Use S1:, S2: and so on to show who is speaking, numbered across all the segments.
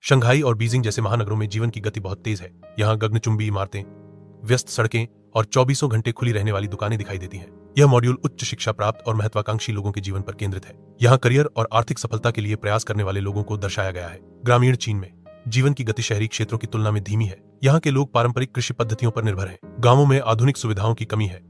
S1: Shanghai और Beijing जैसे महानगरों में जीवन की गति बहुत तेज है। यहाँ गगनचुंबी इमारतें, व्यस्त सड़कें और 24 घंटे खुली रहने वाली दुकानें दिखाई देती हैं। यह मॉड्यूल उच्च शिक्षा प्राप्त और महत्वाकांक्षी लोगों के जीवन पर केंद्रित है। यहाँ करियर और आर्थिक सफलता के लिए प्रयास करने वाले लोगों को दर्शाया गया है। ग्रामीण चीन में जीवन की गति शहरी क्षेत्रों की तुलना में धीमी है। यहाँ के लोग पारंपरिक कृषि पद्धतियों पर निर्भर हैं। गांवों में आधुनिक सुविधाओं की कमी है,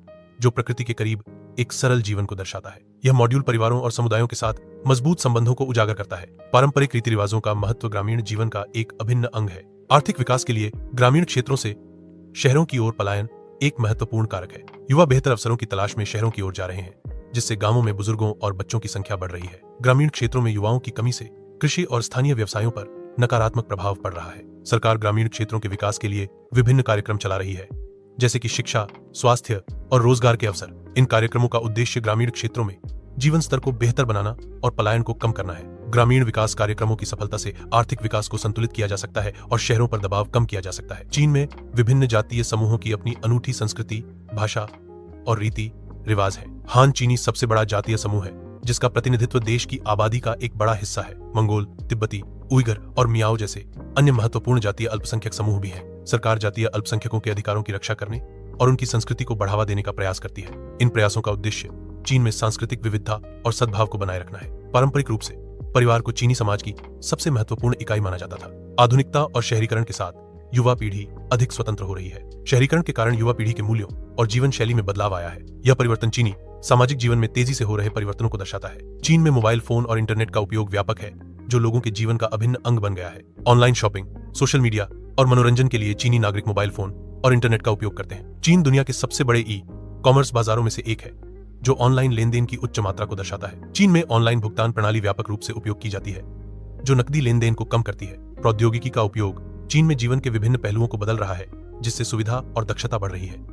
S1: जो प्रकृति के करीब एक सरल जीवन को दर्शाता है। यह मॉड्यूल परिवारों और समुदायों के साथ मजबूत संबंधों को उजागर करता है। पारंपरिक रीति रिवाजों का महत्व ग्रामीण जीवन का एक अभिन्न अंग है। आर्थिक विकास के लिए ग्रामीण क्षेत्रों से शहरों की ओर पलायन एक महत्वपूर्ण कारक है। युवा बेहतर अवसरों की तलाश में शहरों की ओर जा रहे हैं, जिससे गांवों में बुजुर्गों और बच्चों की संख्या बढ़ रही है। ग्रामीण क्षेत्रों में युवाओं की कमी से कृषि और स्थानीय व्यवसायों पर नकारात्मक प्रभाव पड़ रहा है। सरकार ग्रामीण क्षेत्रों के विकास के लिए विभिन्न कार्यक्रम चला रही है, जैसे कि शिक्षा, स्वास्थ्य और रोजगार के अवसर। इन कार्यक्रमों का उद्देश्य ग्रामीण क्षेत्रों में जीवन स्तर को बेहतर बनाना और पलायन को कम करना है। ग्रामीण विकास कार्यक्रमों की सफलता से आर्थिक विकास को संतुलित किया जा सकता है और शहरों पर दबाव कम किया जा सकता है। चीन में विभिन्न जातीय समूहों की अपनी अनूठी संस्कृति, भाषा और रीति रिवाज है। हान चीनी सबसे बड़ा जातीय समूह है, जिसका प्रतिनिधित्व देश की आबादी का एक बड़ा हिस्सा है। मंगोल, तिब्बती, उइगर और मियाओ जैसे अन्य महत्वपूर्ण जातीय अल्पसंख्यक समूह भी हैं। सरकार जातीय अल्पसंख्यकों के अधिकारों की रक्षा करने और उनकी संस्कृति को बढ़ावा देने का प्रयास करती है। इन प्रयासों का उद्देश्य चीन में सांस्कृतिक विविधता और सद्भाव को बनाए रखना है। पारंपरिक रूप से परिवार को चीनी समाज की सबसे महत्वपूर्ण इकाई माना जाता था। आधुनिकता और शहरीकरण के साथ युवा पीढ़ी अधिक स्वतंत्र हो रही है। शहरीकरण के कारण युवा पीढ़ी के मूल्यों और जीवन शैली में बदलाव आया है। यह परिवर्तन चीनी सामाजिक जीवन में तेजी से हो रहे परिवर्तनों को दर्शाता है। चीन में मोबाइल फोन और इंटरनेट का उपयोग व्यापक है, जो लोगों के जीवन का अभिन्न अंग बन गया है। ऑनलाइन शॉपिंग, सोशल मीडिया और मनोरंजन के लिए चीनी नागरिक मोबाइल फोन और इंटरनेट का उपयोग करते हैं। चीन दुनिया के सबसे बड़े ई-कॉमर्स बाजारों में से एक है, जो ऑनलाइन लेनदेन की उच्च मात्रा को दर्शाता है। चीन में ऑनलाइन भुगतान प्रणाली व्यापक रूप से उपयोग की जाती है, जो नकदी लेनदेन को कम करती है। प्रौद्योगिकी का उपयोग चीन में जीवन के विभिन्न पहलुओं को बदल रहा है, जिससे सुविधा और दक्षता बढ़ रही है।